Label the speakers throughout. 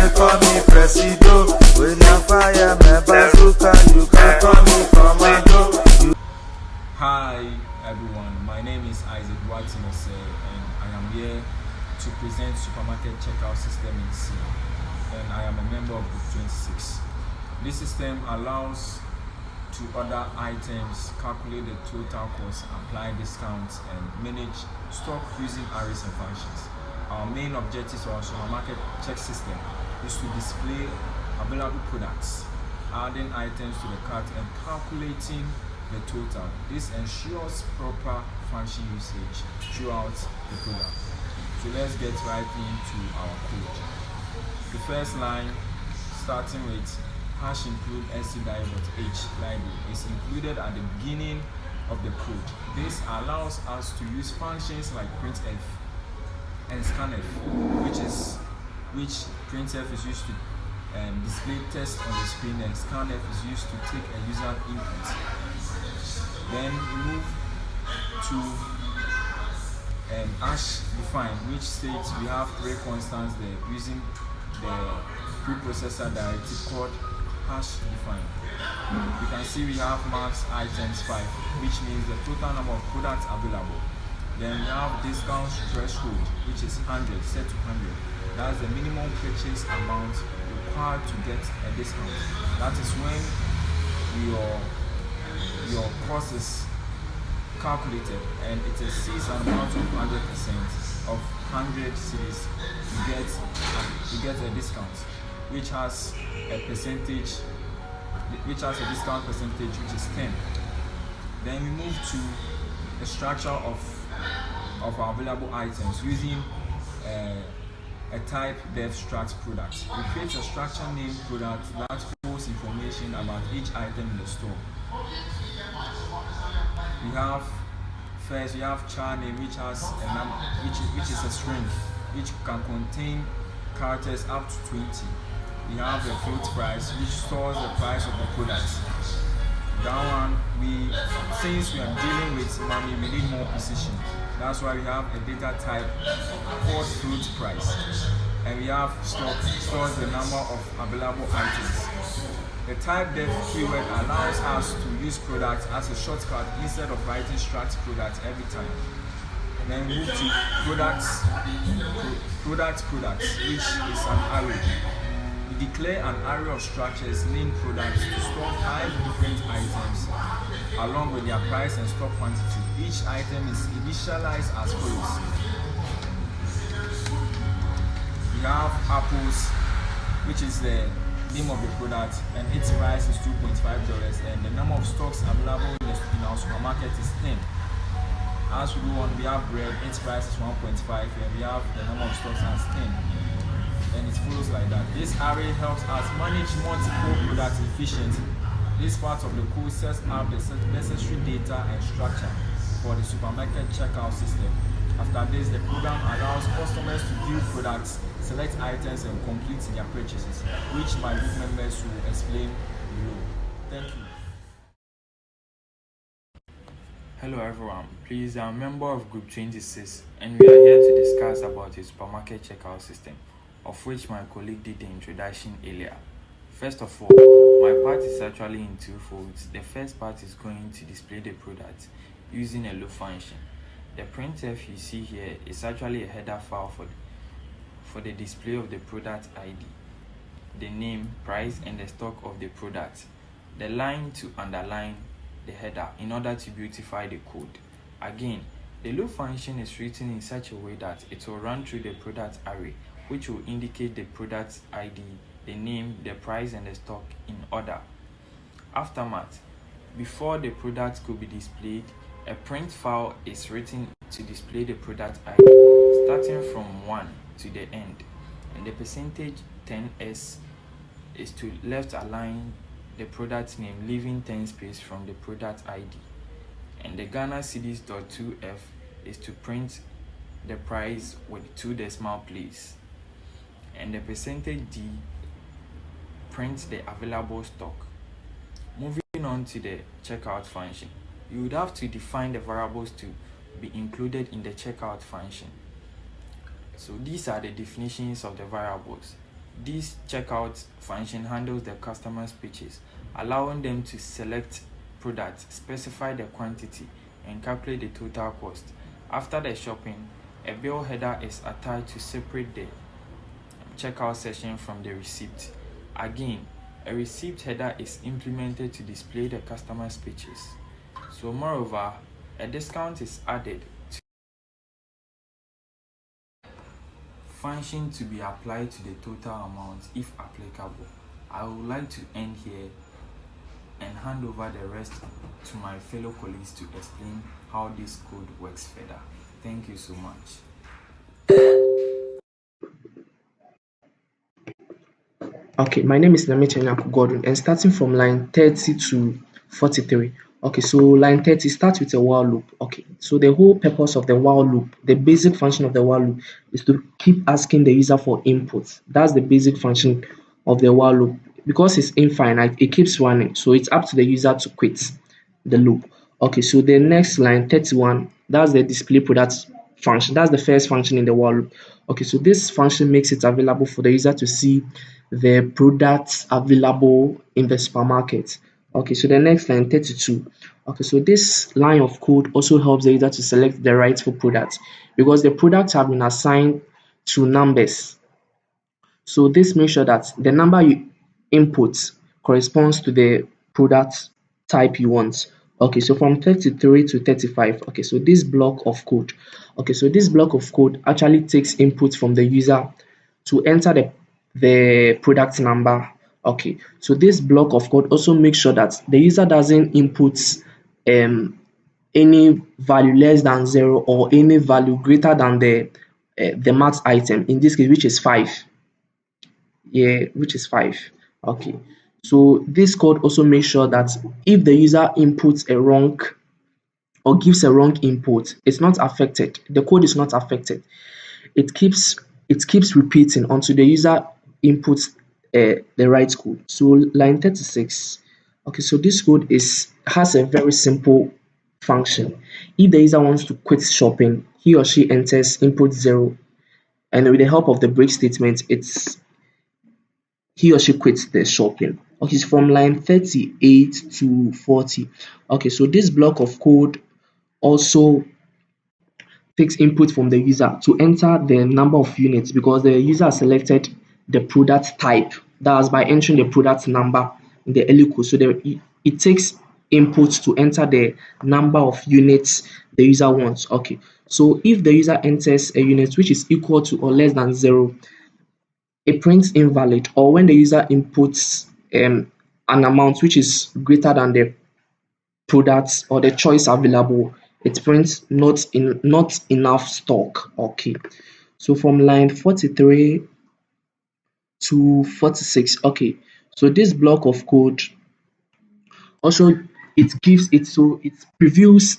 Speaker 1: can call me Presido. When I fire my bazooka, you can call me Commando.
Speaker 2: Hi everyone, my name is Isaac Watinose and I am here to present supermarket checkout system in C, and I am a member of Group 26. This system allows to order items, calculate the total cost, apply discounts, and manage stock using arrays and functions. Our main objectives of our supermarket check system is to display available products, adding items to the cart, and calculating the total. This ensures proper function usage throughout the product. So let's get right into our code. The first line, starting with hash include SYSYTEM.h library, is included at the beginning of the code. This allows us to use functions like printf and scanf, which printf is used to display text on the screen, and scanf is used to take a user input. Then we move to hash define, which states we have three constants there using the preprocessor directive called hash define. You can see we have max items 5, which means the total number of products available. Then we have discount threshold, which is 100, set to 100. That's the minimum purchase amount required to get a discount. That is when your cost is calculated and it exceeds an amount of 100% of 100 cities, you get a discount, which has a percentage, discount percentage, which is 10. Then we move to the structure of our available items using a type dev struct product. We create a structure named product that holds information about each item in the store. We have char name, which has a number, which is a string, which can contain characters up to 20. We have the float price, which stores the price of the product. That one, since we are dealing with money, we need more precision. That's why we have a data type called float price. And we have stock, stores the number of available items. The type dev keyword allows us to use product as a shortcut instead of writing struct product every time. And then move to products, which is an array. We declare an array of structures named products to store 5 different items along with their price and stock quantity. Each item is initialized as follows. We have apples, which is the name of the product, and its price is $2.5, and the number of stocks available in our supermarket is 10. As we go on, we have bread, its price is 1.5, and we have the number of stocks as 10. And it follows like that. This array helps us manage multiple products efficiently. This part of the code sets up the necessary data and structure for the supermarket checkout system. After this, the program allows customers to view products, select items, and complete their purchases, which my group members will explain below. Thank you.
Speaker 3: Hello everyone, please, I'm a member of Group 26 and we are here to discuss about the supermarket checkout system, of which my colleague did the introduction earlier. First of all, my part is actually in two folds. The first part is going to display the product using a loop function. The printf you see here is actually a header file for the display of the product ID, the name, price, and the stock of the product. The line to underline the header in order to beautify the code. Again, the loop function is written in such a way that it will run through the product array, which will indicate the product ID, the name, the price, and the stock in order. Aftermath, before the product could be displayed, a print file is written to display the product ID, starting from 1 to the end, and the percentage 10s is to left align the product name, leaving 10 space from the product ID, and the Ghana cedis.2f is to print the price with 2 decimal places, and the percentage D prints the available stock. Moving on to the checkout function, you would have to define the variables to be included in the checkout function. So these are the definitions of the variables. This checkout function handles the customer's purchase, allowing them to select products, specify the quantity, and calculate the total cost. After the shopping, a bill header is attached to separate the checkout session from the receipt. Again, a receipt header is implemented to display the customer's purchase. So moreover, a discount is added to function to be applied to the total amount if applicable. I would like to end here and hand over the rest to my fellow colleagues to explain how this code works further. Thank you so much.
Speaker 4: Okay, my name is Namiche Nyaku Gordon, and starting from line 30 to 43. Okay, so line 30 starts with a while loop. Okay, so the whole purpose of the while loop, the basic function of the while loop is to keep asking the user for inputs. That's the basic function of the while loop. Because it's infinite, it keeps running. So it's up to the user to quit the loop. Okay, so the next line 31, that's the display product function. That's the first function in the while loop. Okay, so this function makes it available for the user to see the products available in the supermarket. Okay, so the next line 32. Okay, so this line of code also helps the user to select the rightful product because the products have been assigned to numbers. So this makes sure that the number you input corresponds to the product type you want. Okay, so from 33 to 35. Okay, so this block of code. Okay, so this block of code actually takes input from the user to enter the product number. Okay, so this block of code also makes sure that the user doesn't input any value less than 0 or any value greater than the max item, in this case, which is 5. Yeah, which is 5. Okay, so this code also makes sure that if the user inputs a wrong or gives a wrong input, it's not affected. The code is not affected. It keeps repeating until the user inputs the right code. So line 36. Okay, so this code has a very simple function. If the user wants to quit shopping, he or she enters input 0, and with the help of the break statement, he or she quits the shopping. Okay, so from line 38 to 40. Okay, so this block of code also takes input from the user to enter the number of units because the user selected the product type. That's by entering the product number in the early code. So it takes input to enter the number of units the user wants. Okay, so if the user enters a unit which is equal to or less than 0, it prints invalid, or when the user inputs an amount which is greater than the products or the choice available, it prints not enough stock. Okay, so from line 43 to 46. Okay, so this block of code also it previews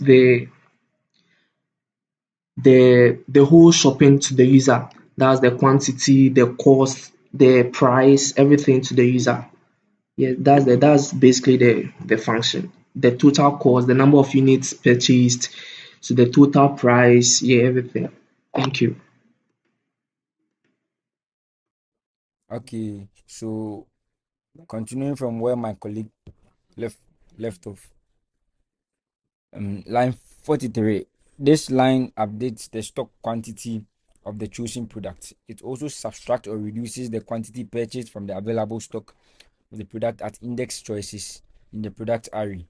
Speaker 4: the whole shopping to the user. That's the quantity, the cost, the price, everything to the user. Yeah, that's basically the function. The total cost, the number of units purchased, so the total price, yeah, everything. Thank you.
Speaker 5: Okay, so continuing from where my colleague left left off, line 43. This line updates the stock quantity of the chosen product. It also subtracts or reduces the quantity purchased from the available stock of the product at index choices in the product array.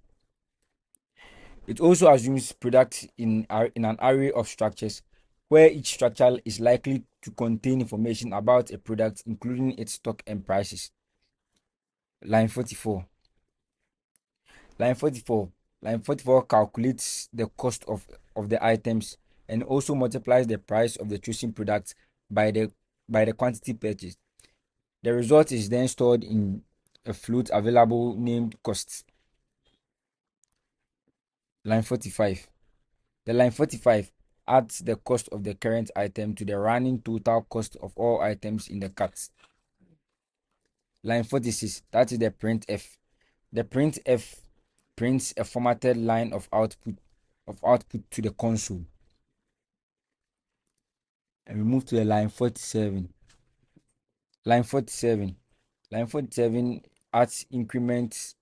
Speaker 5: It also assumes products in an array of structures where each structure is likely to contain information about a product, including its stock and prices. Line 44. Line 44. Line 44 calculates the cost of the items and also multiplies the price of the chosen product by the quantity purchased. The result is then stored in a float available named costs. Line 45. The line 45 adds the cost of the current item to the running total cost of all items in the cart. Line 46, that is the printf. The printf prints a formatted line of output to the console. And we move to the line 47. Line 47. Line 47 adds increments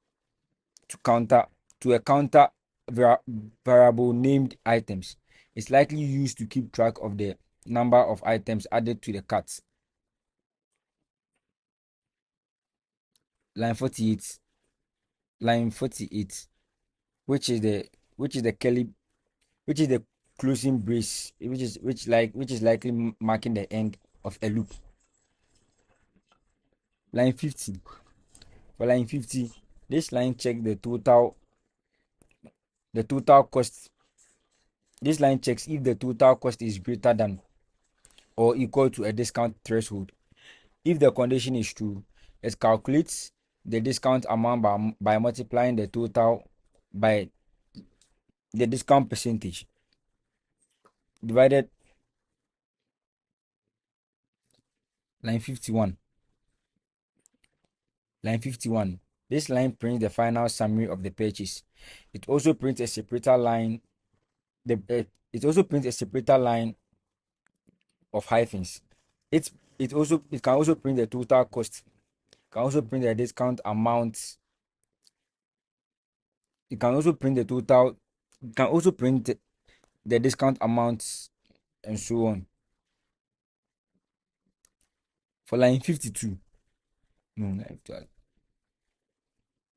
Speaker 5: to counter to a counter variable named items. It's likely used to keep track of the number of items added to the cart. Line 48. Line 48, which is the which is the curly which is the closing brace, which is likely marking the end of a loop. Line 50. For line 50, this line checks the total cost. This line checks if the total cost is greater than or equal to a discount threshold. If the condition is true, it calculates the discount amount by multiplying the total by the discount percentage divided. Line 51. Line 51. This line prints the final summary of the purchase. It also prints a separator line. It also prints a separator line of hyphens. It it can also print the total cost. It can also print the discount amount. It can also print the total. It can also print the discount amounts and so on. For line 52, no,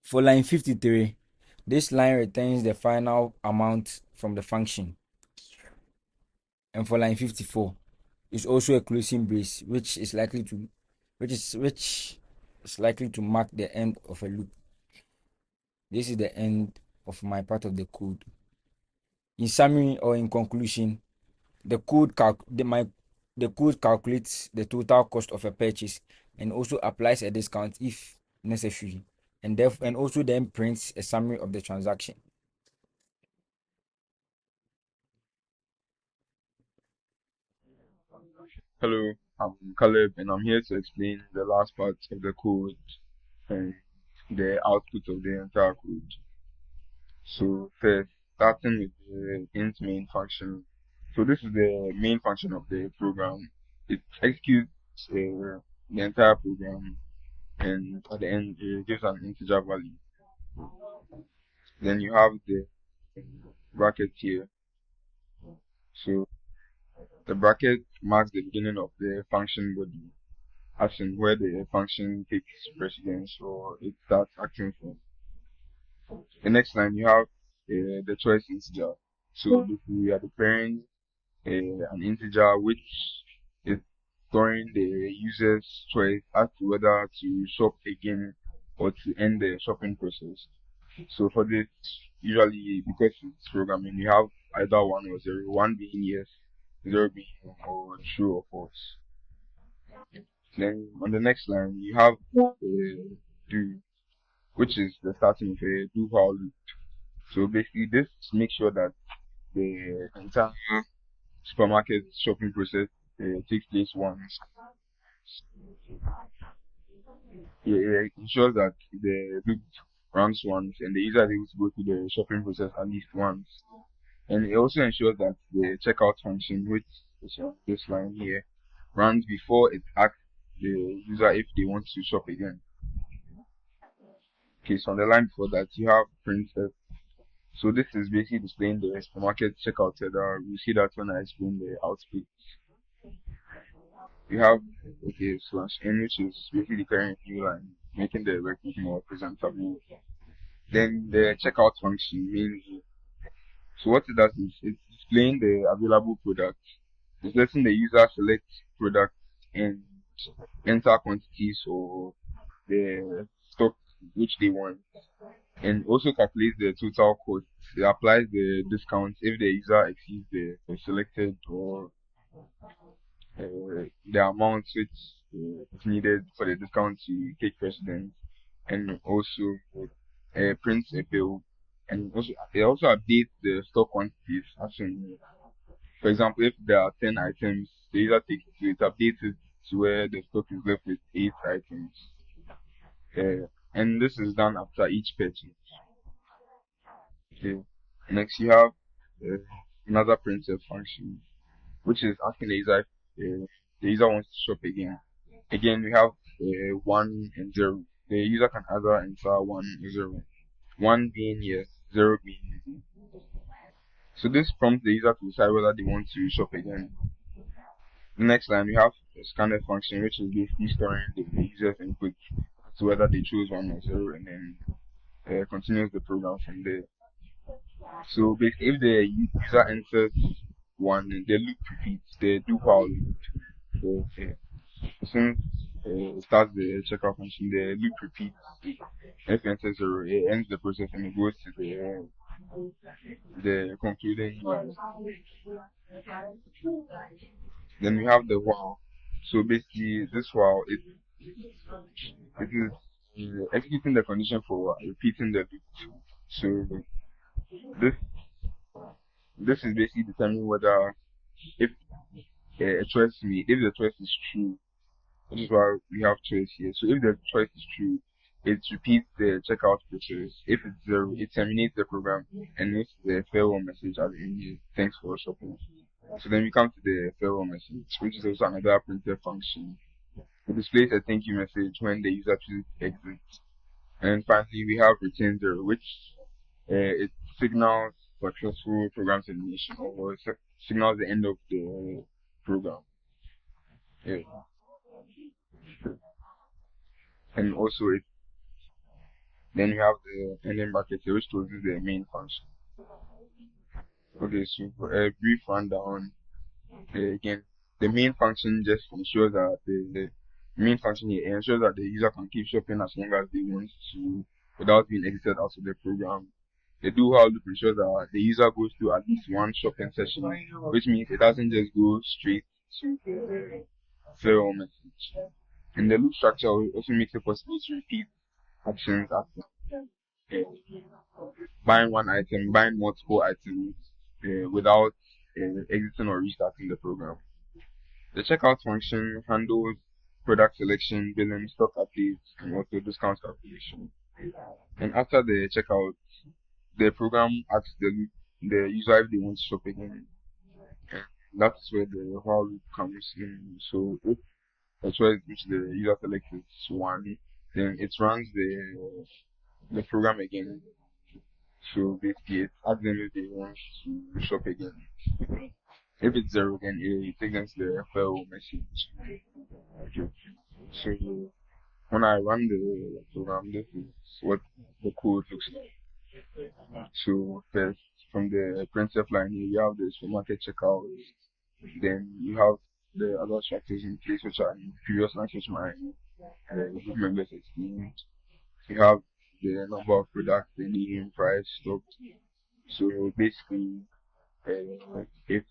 Speaker 5: for line 53, this line returns the final amount from the function. And for line 54, it's also a closing brace, which is likely to mark the end of a loop. This is the end of my part of the code. In summary or in conclusion, the code calculates the total cost of a purchase and also applies a discount if necessary, and also then prints a summary of the transaction.
Speaker 6: Hello, I'm Caleb, and I'm here to explain the last part of the code and the output of the entire code. So first, starting with the int main function. So this is the main function of the program. It executes the entire program, and at the end, it gives an integer value. Then you have the bracket here. So the bracket marks the beginning of the function body, as in where the function takes precedence or it starts acting from. The next line you have the choice integer. So basically we are declaring an integer which is storing the user's choice as to whether to shop again or to end the shopping process. So for this, usually because it's programming, you have either one or zero, one being yes, zero being or true or false. Then on the next line, you have do, which is the starting of a do while loop. So basically, this makes sure that the entire supermarket shopping process takes place once. It ensures that the loop runs once and the user is able to go through the shopping process at least once. And it also ensures that the checkout function, which is on this line here, runs before it asks the user if they want to shop again. Okay, so on the line before that, you have printf. So this is basically displaying the supermarket checkout header. You see that when I explain the output. You have okay slash n, which is basically declaring a new line, making the workbook more presentable. Then the checkout function mainly. So what it does is it's displaying the available product. It's letting the user select product and enter quantities or the stock which they want, and also calculates the total cost. It applies the discount if the user exceeds the selected or the amount which is needed for the discount to take precedence, and also prints a bill, and also it also updates the stock quantities. As in, for example, if there are 10 items, the user takes it, updates it to where the stock is left with 8 items. And this is done after each purchase. Okay. Next, you have uh, another printf function, which is asking the user if the user wants to shop again. Again, we have 1 and 0. The user can either enter 1 or 0. 1 being yes, 0 being no. So this prompts the user to decide whether they want to shop again. The next line, we have a scanner function, which is basically storing the user's input as to whether they chose 1 or 0, and then continues the program from there. So basically, if the user enters 1, the loop repeats, the do while loop. So since it starts the checkout function, the loop repeats. If it enters 0, it ends the process and it goes to the concluding line. Then we have the while. So basically, this while it is executing the condition for repeating the loop. So this this is basically determining whether if a choice is made, if the choice is true. This is why we have choice here. So if the choice is true, it repeats the checkout process. If it's 0, it terminates the program and makes the farewell message at the end here. Thanks for shopping. So then we come to the farewell message, which is also another printf function. It displays a thank you message when the user chooses exit. And finally, we have return 0, which it signals successful program termination, or signals the end of the program. Yeah. And also then we have the ending bracket here, which closes the main function. Okay, so for a brief rundown, again, the main function just ensures that the main function here ensures that the user can keep shopping as long as they want to without being exited out of the program. The do while loop ensures that the user goes through at least one shopping session, which means it doesn't just go straight to the farewell message. And the loop structure also makes it possible to repeat actions after buying one item, buying multiple items without exiting or restarting the program. The checkout function handles product selection, billing, stock updates, and also discount calculation. And after the checkout, the program asks the user if they want to shop again. And that's where the while loop comes in. So if a choice which the user selects is 1, then it runs the program again. So basically, it asks them if they want to shop again. If it's 0, then it takes them to the FL message. Okay. So when I run the program, this is what the code looks like. So first, from the printf line here, you have the supermarket checkout. Then you have the other structures in place, which are in previous lines, which my group members explained. You have the number of products, the name, price, stock. So basically, if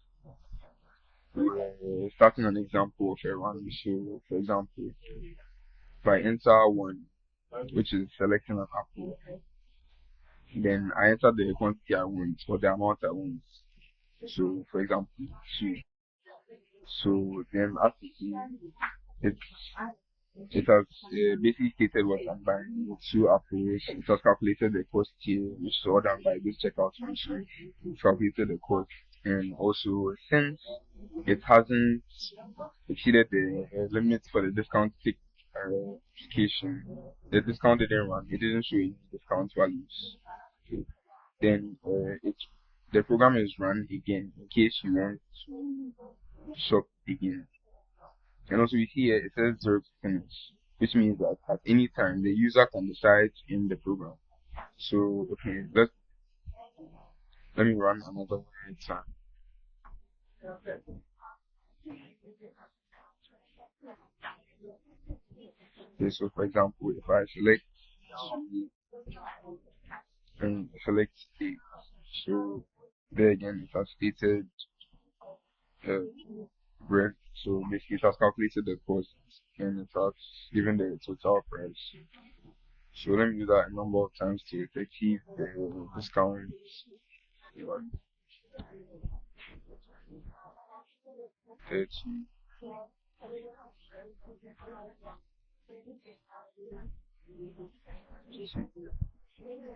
Speaker 6: starting an example of a run, so for example, if I enter 1, which is selecting an apple, then I enter the quantity I want or the amount I want. So for example, 2. So then after 2, it's it has basically stated what I'm buying. 2 apples. It has calculated the cost here, which is ordered by this checkout function. It's calculated the cost, and also since it hasn't exceeded the limit for the discount tick application, the discount didn't run. It didn't show any discount values. Okay. Then the program is run again in case you want to shop again. And also you see here it says 0 to finish, which means that at any time the user can decide in the program. So okay, let me run another time. Okay, so for example, if I select and select A, so there again it has stated bread. So basically it has calculated the cost and it has given the total price. So let me do that a number of times to achieve the discount. 30.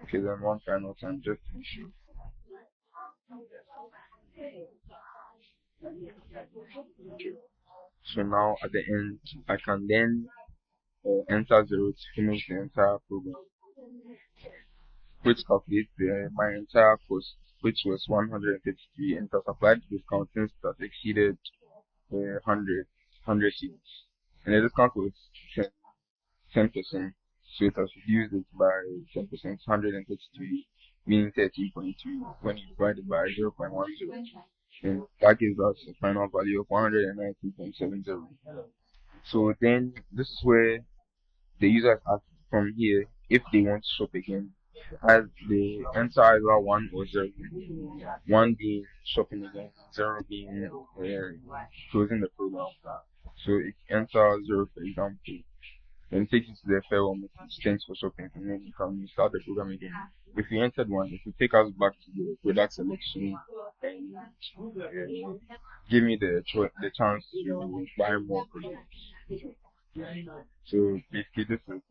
Speaker 6: Okay, then one final time just to be sure. So now at the end, I can then enter 0 to finish the entire program, which calculates my entire cost, which was 133, and it was applied discount since that exceeded 100 seats. And the discount was 10%, so it has reduced it by 10%, 133, meaning 13.2 when you divide it by 0.10. And that gives us a final value of 190.70. So then this is where the users ask from here if they want to shop again, as they enter either 1 or 0. 1 being shopping again, 0 being closing the program. So if you enter 0, for example, then it takes you to the farewell message, thanks for shopping, and then you can start the program again. If you entered 1, it will take us back to the product selection and give me the chance to buy more products. So basically, this is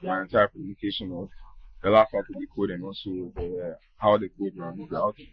Speaker 6: my entire presentation of the last part of the code and also how the code runs, the output.